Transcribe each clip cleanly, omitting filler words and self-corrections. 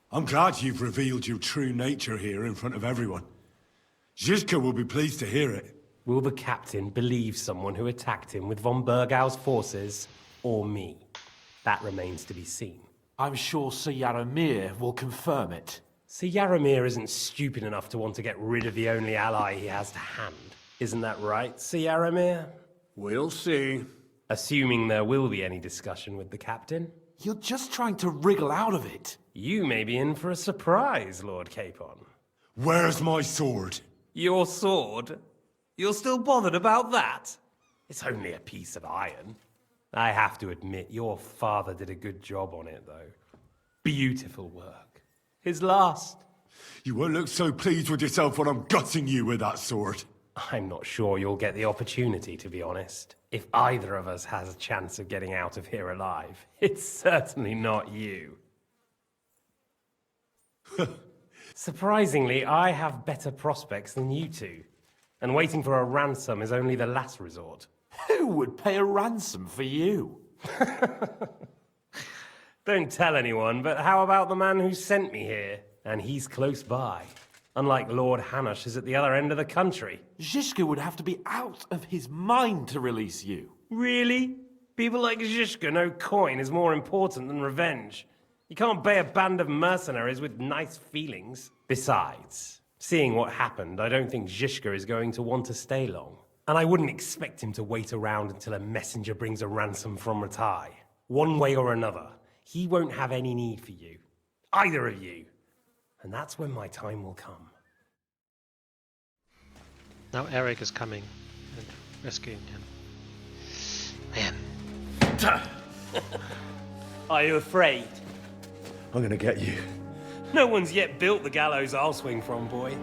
I'm glad you've revealed your true nature here in front of everyone. Zizka will be pleased to hear it. Will the captain believe someone who attacked him with von Bergau's forces, or me? That remains to be seen. I'm sure Sir Yaramir will confirm it. Sir Yaramir isn't stupid enough to want to get rid of the only ally he has to hand. Isn't that right, Sir Yaramir? We'll see. Assuming there will be any discussion with the captain. You're just trying to wriggle out of it. You may be in for a surprise, Lord Capon. Where's my sword? Your sword? You're still bothered about that? It's only a piece of iron. I have to admit, your father did a good job on it, though. Beautiful work. His last. You won't look so pleased with yourself when I'm gutting you with that sword. I'm not sure you'll get the opportunity, to be honest. If either of us has a chance of getting out of here alive, it's certainly not you. Surprisingly, I have better prospects than you two. And waiting for a ransom is only the last resort. Who would pay a ransom for you? Don't tell anyone, but how about the man who sent me here? And he's close by. Unlike Lord Hanush is at the other end of the country. Zhishka would have to be out of his mind to release you. Really? People like Zhishka know coin is more important than revenge. You can't pay a band of mercenaries with nice feelings. Besides, seeing what happened, I don't think Zhishka is going to want to stay long. And I wouldn't expect him to wait around until a messenger brings a ransom from Ratai. One way or another, he won't have any need for you. Either of you. And that's when my time will come. Now Eric is coming and rescuing him. Man. Are you afraid? I'm gonna get you. No one's yet built the gallows I'll swing from, boy.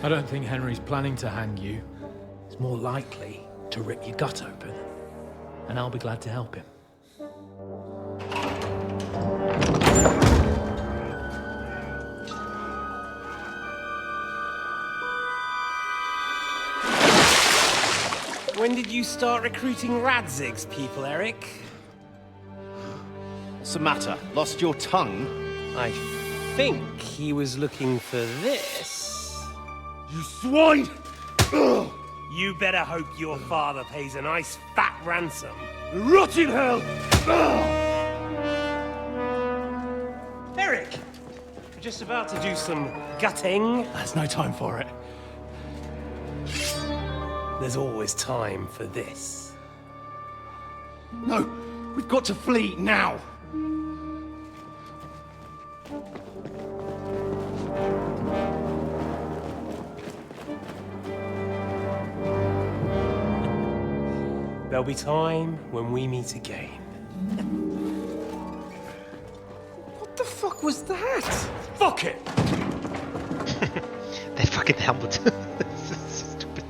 I don't think Henry's planning to hang you. It's more likely to rip your gut open. And I'll be glad to help him. When did you start recruiting Radzig's people, Eric? What's the matter? Lost your tongue? I think he was looking for this. You swine! Ugh. You better hope your father pays a nice fat ransom. Rot in hell! Ugh. Eric! We're just about to do some gutting. There's no time for it. There's always time for this. No, we've got to flee now. There'll be time when we meet again. What the fuck was that? Fuck it! That fucking helmet. This is so stupid.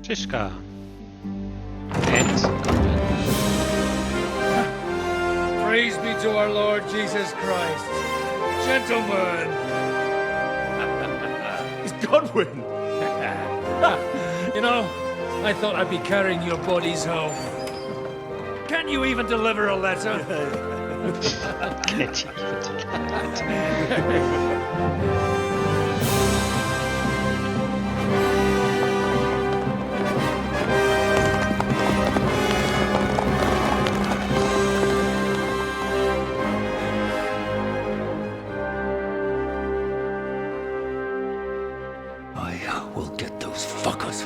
Zhishka. And Goblin. Praise be to our Lord Jesus Christ. Gentlemen! It's Godwin! You know, I thought I'd be carrying your bodies home. Can't you even deliver a letter? Can't you even I will get those fuckers.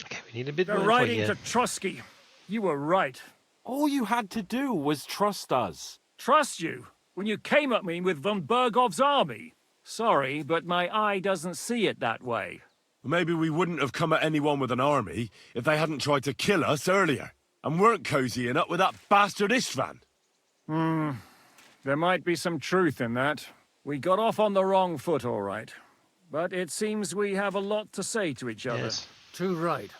Okay, we need a bit The more info writing here. to Trusky. You were right. All you had to do was trust us. Trust you when you came at me with von Bergov's army. Sorry, but my eye doesn't see it that way. Maybe we wouldn't have come at anyone with an army if they hadn't tried to kill us earlier. And weren't cozying up with that bastard Istvan. There might be some truth in that. We got off on the wrong foot, all right. But it seems we have a lot to say to each other. Yes. Too right.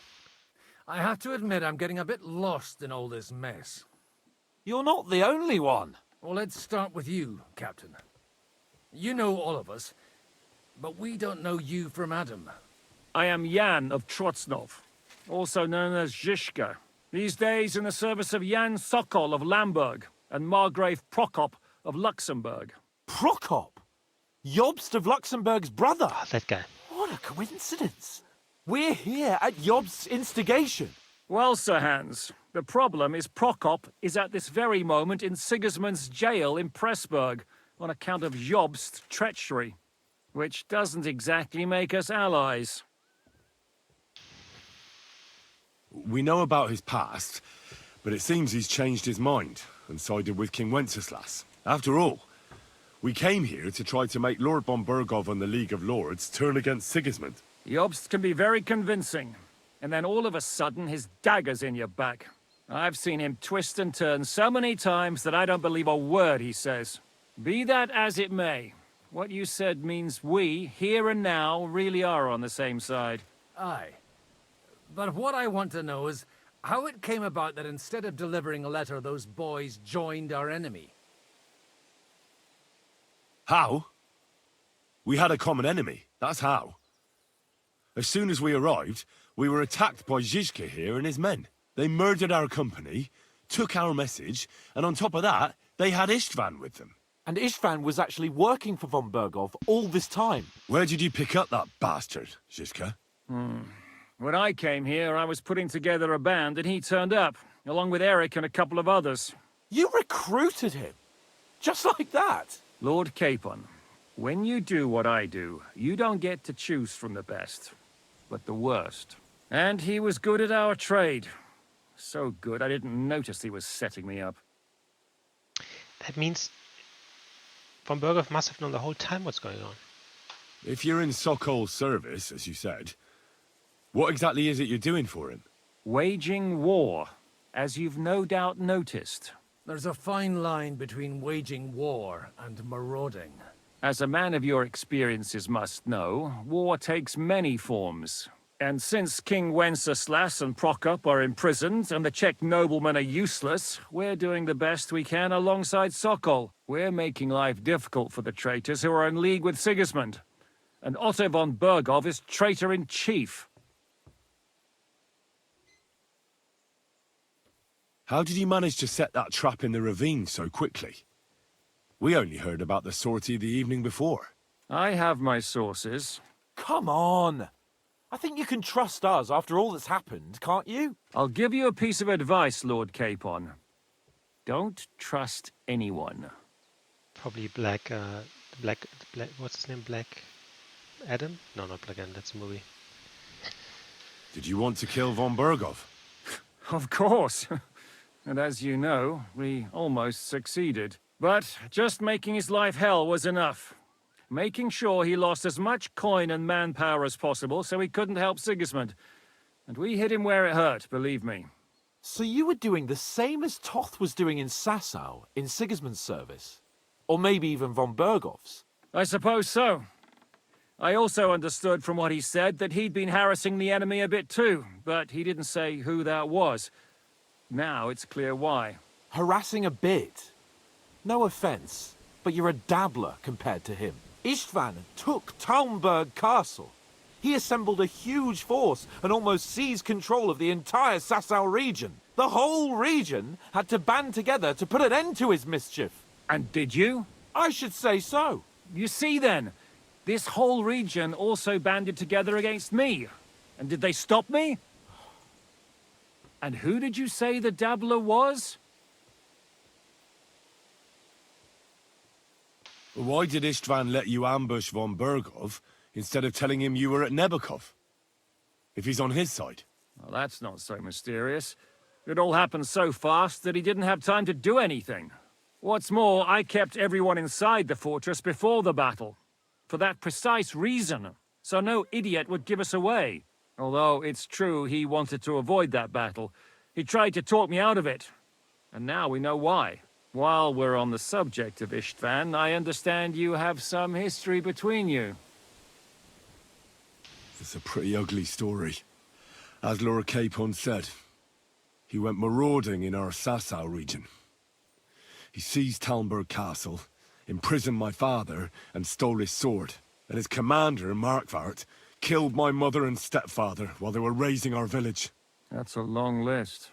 I have to admit I'm getting a bit lost in all this mess. You're not the only one. Well, let's start with you, Captain. You know all of us, but we don't know you from Adam. I am Jan of Trotsnov, also known as Zhishka. These days in the service of Jan Sokol of Lamberg and Margrave Prokop of Luxembourg. Prokop? Jobst of Luxembourg's brother? Oh, that guy. What a coincidence. We're here at Jobst's instigation. Well, Sir Hans, the problem is Prokop is at this very moment in Sigismund's jail in Pressburg on account of Jobst's treachery, which doesn't exactly make us allies. We know about his past, but it seems he's changed his mind and sided with King Wenceslas. After all, we came here to try to make Lord von Burgov and the League of Lords turn against Sigismund. Jobst can be very convincing, and then all of a sudden his dagger's in your back. I've seen him twist and turn so many times that I don't believe a word he says. Be that as it may, what you said means we, here and now, really are on the same side. Aye. But what I want to know is how it came about that instead of delivering a letter, those boys joined our enemy. How? We had a common enemy, that's how. As soon as we arrived, we were attacked by Zhizka here and his men. They murdered our company, took our message, and on top of that, they had Istvan with them. And Istvan was actually working for von Burgov all this time. Where did you pick up that bastard, Zhizka? When I came here, I was putting together a band and he turned up, along with Eric and a couple of others. You recruited him? Just like that? Lord Capon, when you do what I do, you don't get to choose from the best, but the worst. And he was good at our trade. So good, I didn't notice he was setting me up. That means von Burgov must have known the whole time what's going on. If you're in Sokol's service, as you said, what exactly is it you're doing for him? Waging war, as you've no doubt noticed. There's a fine line between waging war and marauding. As a man of your experiences must know, war takes many forms. And since King Wenceslas and Prokop are imprisoned and the Czech noblemen are useless, we're doing the best we can alongside Sokol. We're making life difficult for the traitors who are in league with Sigismund. And Otto von Burgov is traitor-in-chief. How did you manage to set that trap in the ravine so quickly? We only heard about the sortie the evening before. I have my sources. Come on. I think you can trust us after all that's happened, can't you? I'll give you a piece of advice, Lord Capon. Don't trust anyone. Probably what's his name? Black Adam? No, not Black Adam, that's a movie. Did you want to kill von Burgov? Of course. And as you know, we almost succeeded. But just making his life hell was enough. Making sure he lost as much coin and manpower as possible so he couldn't help Sigismund. And we hit him where it hurt, believe me. So you were doing the same as Toth was doing in Sasau, in Sigismund's service? Or maybe even von Burgov's? I suppose so. I also understood from what he said that he'd been harassing the enemy a bit too, but he didn't say who that was. Now it's clear why. Harassing a bit? No offense, but you're a dabbler compared to him. Istvan took Talmberg Castle. He assembled a huge force and almost seized control of the entire Sasau region. The whole region had to band together to put an end to his mischief. And did you? I should say so. You see then, this whole region also banded together against me. And did they stop me? And who did you say the dabbler was? Why did Istvan let you ambush von Burgov instead of telling him you were at Nebukov? If he's on his side. Well, that's not so mysterious. It all happened so fast that he didn't have time to do anything. What's more, I kept everyone inside the fortress before the battle. For that precise reason, so no idiot would give us away. Although it's true he wanted to avoid that battle. He tried to talk me out of it. And now we know why. While we're on the subject of Istvan, I understand you have some history between you. It's a pretty ugly story. As Lord Capon said, he went marauding in our Sasau region. He seized Talmberg Castle, imprisoned my father, and stole his sword. And his commander, Markvart, killed my mother and stepfather while they were raising our village. That's a long list.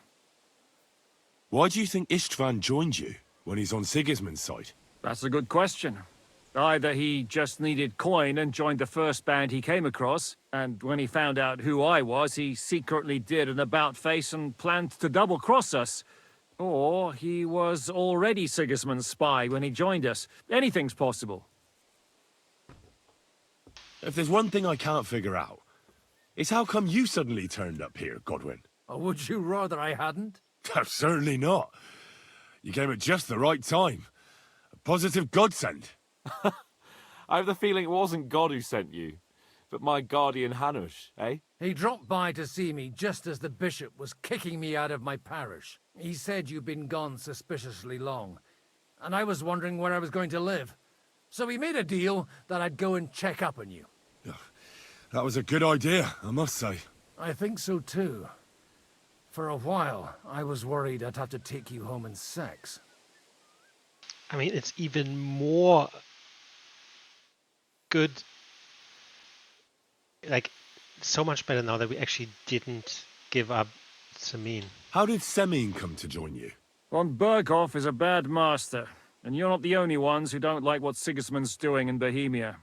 Why do you think Istvan joined you when he's on Sigismund's side? That's a good question. Either he just needed coin and joined the first band he came across, and when he found out who I was, he secretly did an about-face and planned to double-cross us. Or he was already Sigismund's spy when he joined us. Anything's possible. If there's one thing I can't figure out, it's how come you suddenly turned up here, Godwin? Or would you rather I hadn't? Certainly not. You came at just the right time. A positive godsend. I have the feeling it wasn't God who sent you, but my guardian Hanush, eh? He dropped by to see me just as the bishop was kicking me out of my parish. He said you'd been gone suspiciously long, and I was wondering where I was going to live. So we made a deal that I'd go and check up on you. That was a good idea, I must say. I think so too. For a while, I was worried I'd have to take you home in sex. I mean, it's even more good, like, so much better now that we actually didn't give up Samin. How did Semine come to join you? Von Berghoff is a bad master, and you're not the only ones who don't like what Sigismund's doing in Bohemia.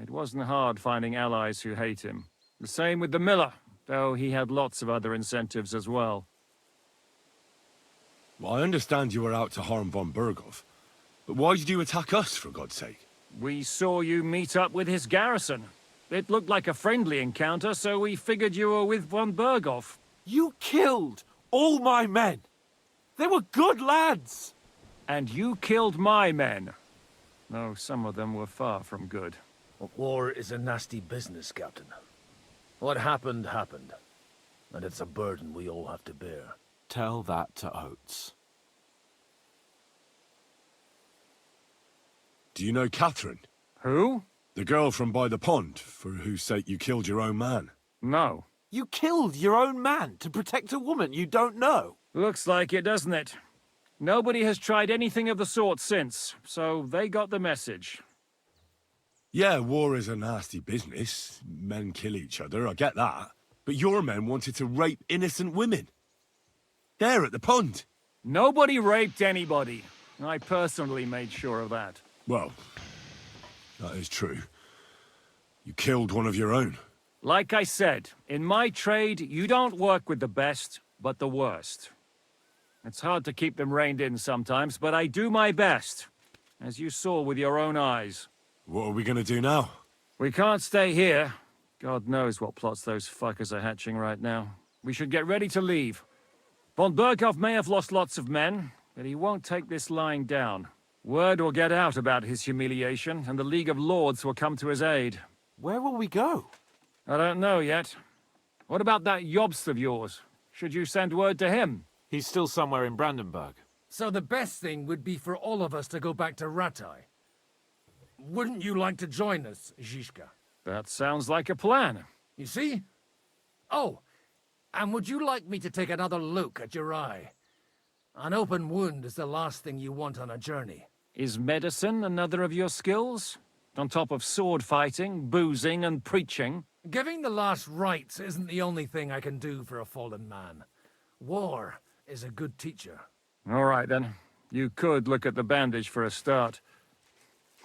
It wasn't hard finding allies who hate him. The same with the miller, though he had lots of other incentives as well. Well, I understand you were out to harm von Berghoff, but why did you attack us, for God's sake? We saw you meet up with his garrison. It looked like a friendly encounter, so we figured you were with von Berghoff. You killed all my men. They were good lads. And you killed my men. Though some of them were far from good. War is a nasty business, Captain. What happened, happened. And it's a burden we all have to bear. Tell that to Oates. Do you know Catherine? Who? The girl from by the pond, for whose sake you killed your own man. No. You killed your own man to protect a woman you don't know. Looks like it, doesn't it? Nobody has tried anything of the sort since, so they got the message. Yeah, war is a nasty business. Men kill each other, I get that. But your men wanted to rape innocent women. There at the pond. Nobody raped anybody. I personally made sure of that. Well, that is true. You killed one of your own. Like I said, in my trade, you don't work with the best, but the worst. It's hard to keep them reined in sometimes, but I do my best, as you saw with your own eyes. What are we gonna do now? We can't stay here. God knows what plots those fuckers are hatching right now. We should get ready to leave. Von Berghoff may have lost lots of men, but he won't take this lying down. Word will get out about his humiliation, and the League of Lords will come to his aid. Where will we go? I don't know yet. What about that Jobst of yours? Should you send word to him? He's still somewhere in Brandenburg. So the best thing would be for all of us to go back to Ratai. Wouldn't you like to join us, Zizka? That sounds like a plan. You see? Oh, and would you like me to take another look at your eye? An open wound is the last thing you want on a journey. Is medicine another of your skills? On top of sword fighting, boozing, and preaching? Giving the last rites isn't the only thing I can do for a fallen man. War is a good teacher. All right, then. You could look at the bandage for a start.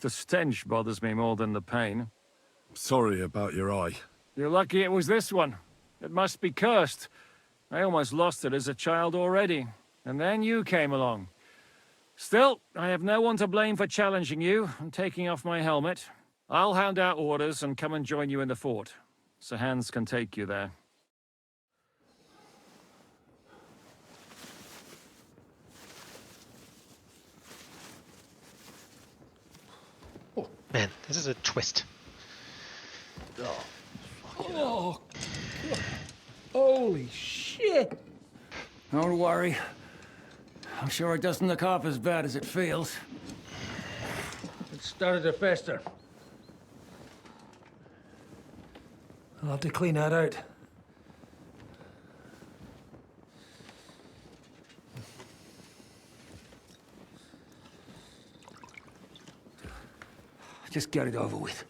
The stench bothers me more than the pain. Sorry about your eye. You're lucky it was this one. It must be cursed. I almost lost it as a child already. And then you came along. Still, I have no one to blame for challenging you and taking off my helmet. I'll hand out orders and come and join you in the fort. Sir Hans can take you there. Man, this is a twist. Oh, holy shit! Don't worry. I'm sure it doesn't look half as bad as it feels. It started to fester. I'll have to clean that out. Just get it over with.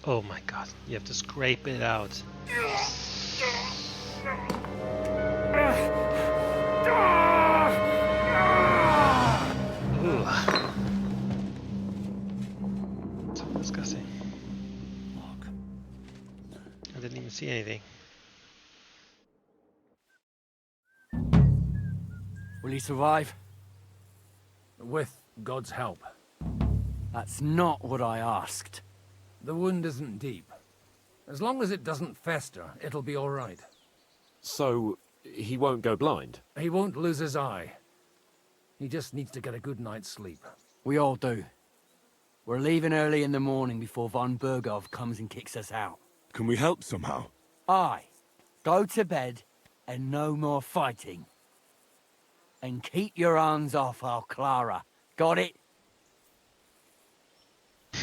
Oh my god, you have to scrape it out. Ooh. So disgusting. I didn't even see anything. Will he survive? With God's help. That's not what I asked. The wound isn't deep. As long as it doesn't fester, it'll be all right. So, he won't go blind? He won't lose his eye. He just needs to get a good night's sleep. We all do. We're leaving early in the morning before von Bergov comes and kicks us out. Can we help somehow? Aye. Go to bed and no more fighting. And keep your hands off our Clara. Got it?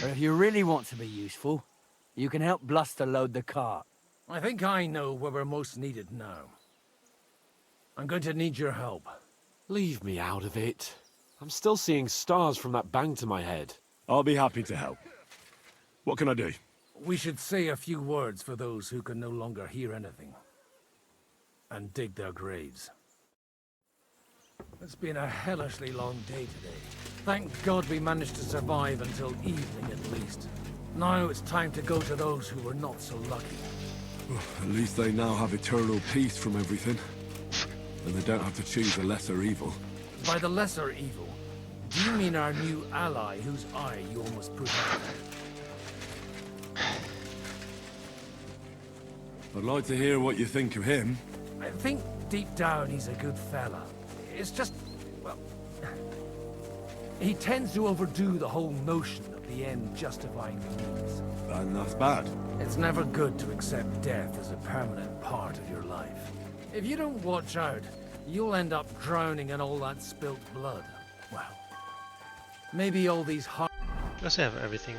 Or if you really want to be useful, you can help Bluster load the cart. I think I know where we're most needed now. I'm going to need your help. Leave me out of it. I'm still seeing stars from that bang to my head. I'll be happy to help. What can I do? We should say a few words for those who can no longer hear anything. And dig their graves. It's been a hellishly long day today. Thank God we managed to survive until evening at least. Now it's time to go to those who were not so lucky. At least they now have eternal peace from everything. And they don't have to choose a lesser evil. By the lesser evil, do you mean our new ally whose eye you almost put out? I'd like to hear what you think of him. I think deep down he's a good fella. It's just, well, he tends to overdo the whole notion of the end justifying the means. And that's bad. It's never good to accept death as a permanent part of your life. If you don't watch out, you'll end up drowning in all that spilt blood. Well, maybe all these hard... I also have everything.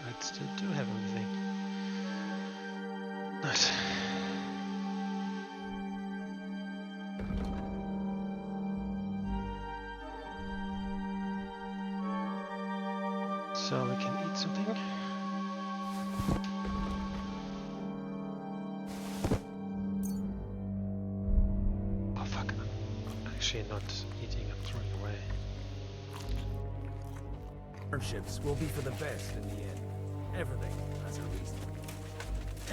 I still do have everything. Nice. So we can eat something. Oh fuck, I'm actually not eating, I'm throwing away. Hardships will be for the best in the end. Everything has a reason.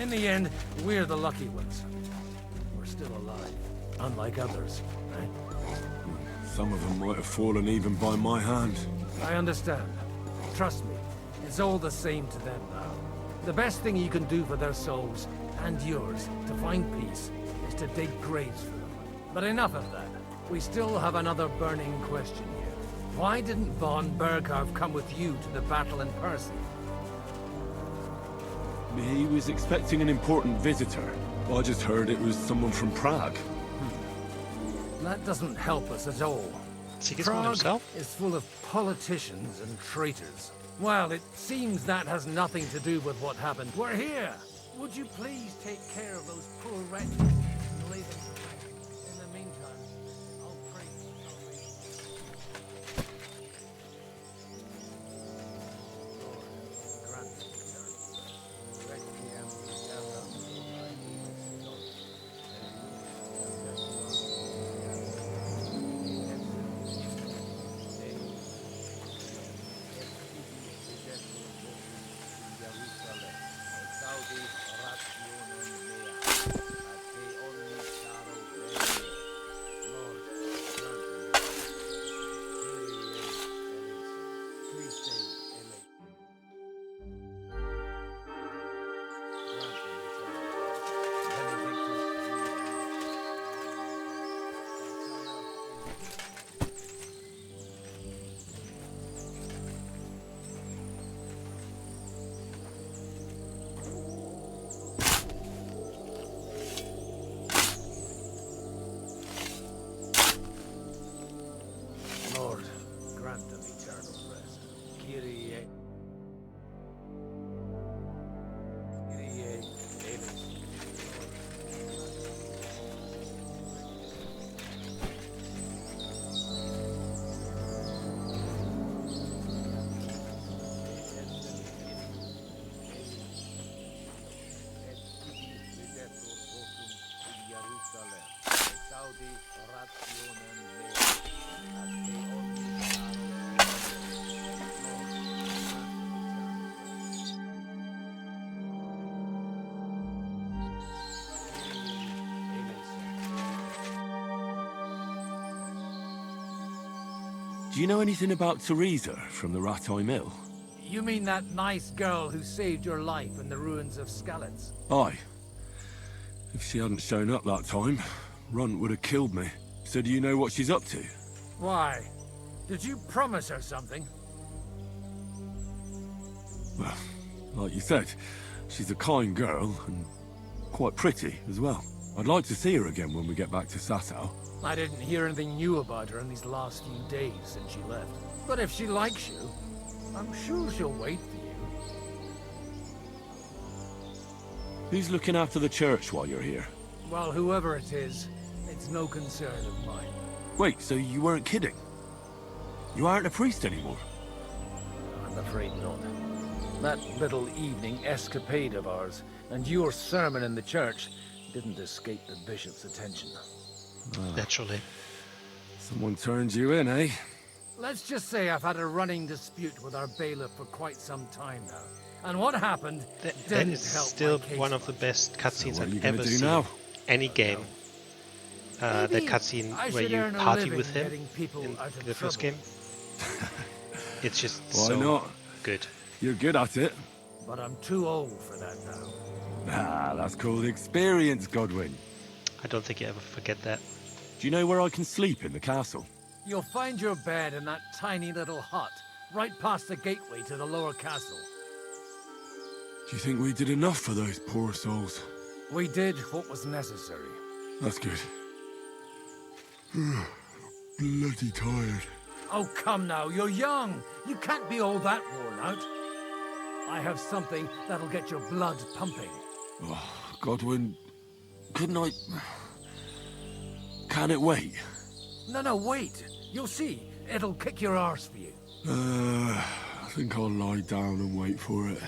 In the end, we're the lucky ones. We're still alive, unlike others, right? Some of them might have fallen even by my hand. I understand. Trust me, it's all the same to them now. The best thing you can do for their souls, and yours, to find peace, is to dig graves for them. But enough of that. We still have another burning question here. Why didn't von Bergov come with you to the battle in person? He was expecting an important visitor. I just heard it was someone from Prague. That doesn't help us at all. Sigismund himself? Is full of politicians and traitors. Well, it seems that has nothing to do with what happened. We're here! Would you please take care of those poor wretches and leave them to me? In the meantime, I'll pray for salvation. Lord, grant me eternal rest. Requiem Lord, grant them eternal rest. Kyrie. Do you know anything about Teresa from the Rattay Mill? You mean that nice girl who saved your life in the ruins of Skalitz? Aye. If she hadn't shown up that time, Runt would have killed me. So do you know what she's up to? Why? Did you promise her something? Well, like you said, she's a kind girl and quite pretty as well. I'd like to see her again when we get back to Sasau. I didn't hear anything new about her in these last few days since she left. But if she likes you, I'm sure she'll wait for you. Who's looking after the church while you're here? Well, whoever it is, it's no concern of mine. Wait, so you weren't kidding? You aren't a priest anymore? I'm afraid not. That little evening escapade of ours, and your sermon in the church, didn't escape the bishop's attention. Naturally. Someone turned you in, eh? Let's just say I've had a running dispute with our bailiff for quite some time now. And what happened That didn't is help still my case one of the much. best cutscenes So what are you I've gonna ever do seen. now? Any game. That Maybe cutscene I where should you earn a party living with him getting people in out of the first trouble. game. It's just Why so not? good. You're good at it. But I'm too old for that now. Ah, that's called experience, Godwin. I don't think you ever forget that. Do you know where I can sleep in the castle? You'll find your bed in that tiny little hut, right past the gateway to the lower castle. Do you think we did enough for those poor souls? We did what was necessary. That's good. Bloody tired. Oh, come now, you're young. You can't be all that worn out. I have something that'll get your blood pumping. Oh, Godwin, couldn't I... Can it wait? No, wait. You'll see. It'll kick your arse for you. I think I'll lie down and wait for it.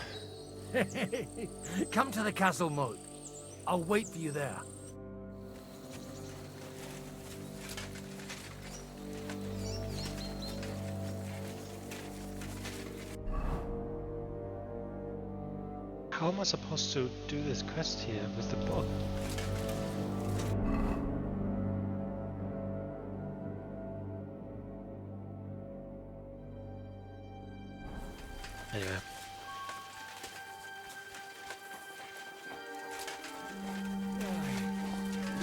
Come to the castle moat. I'll wait for you there. How am I supposed to do this quest here with the book? Anyway.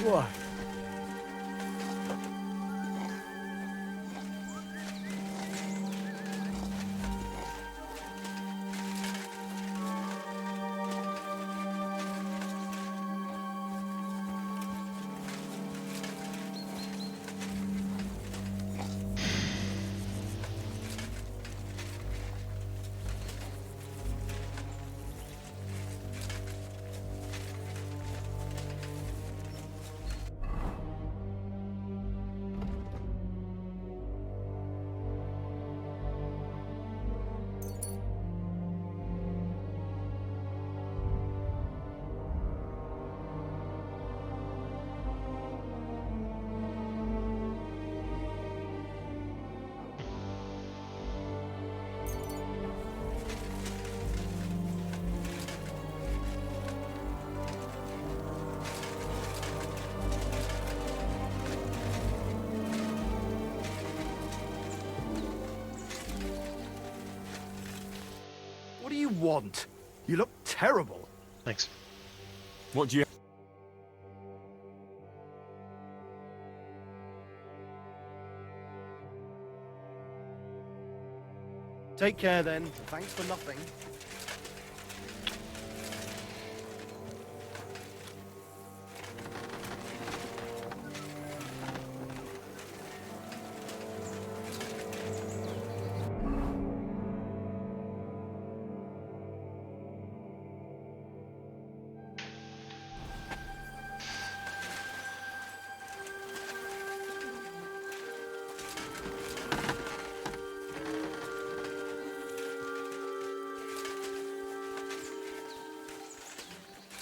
What? What do you want? You look terrible. Thanks. What do you... Take care then. Thanks for nothing.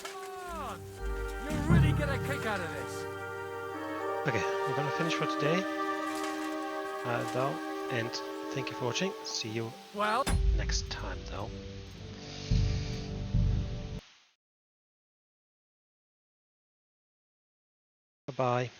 Come on! You'll really get a kick out of this. Okay, we're gonna finish for today. Though, and thank you for watching. See you next time, though. Bye-bye.